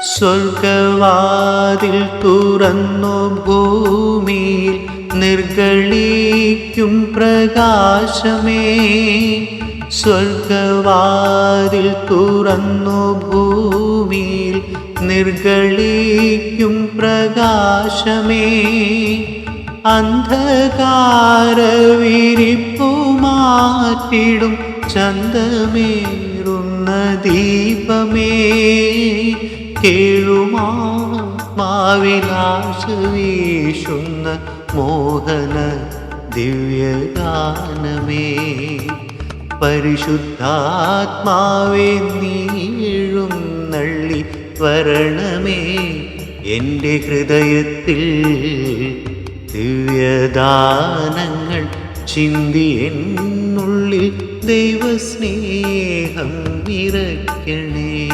സ്വർഗവാതിൽ തുറന്നു ഭൂമിയിൽ നിർഗളിക്കും പ്രകാശമേ. സ്വർഗവാതിൽ തുറന്നു ഭൂമിയിൽ നിർഗളിക്കും പ്രകാശമേ. അന്ധകാരവിരിപ്പു മാറ്റിടും ചന്തമേറുന്ന ദീപമേ. കേഴുമാത്മാവിലാശ വീശുന്ന മോഹന ദിവ്യഗാനമേ. പരിശുദ്ധാത്മാവേ നീഴുന്നള്ളി വരണമേ എൻ്റെ ഹൃദയത്തിൽ. ദിവ്യദാനങ്ങൾ ചിന്തി എന്നുള്ളിൽ ദൈവസ്നേഹം നിറയ്ക്കണേ.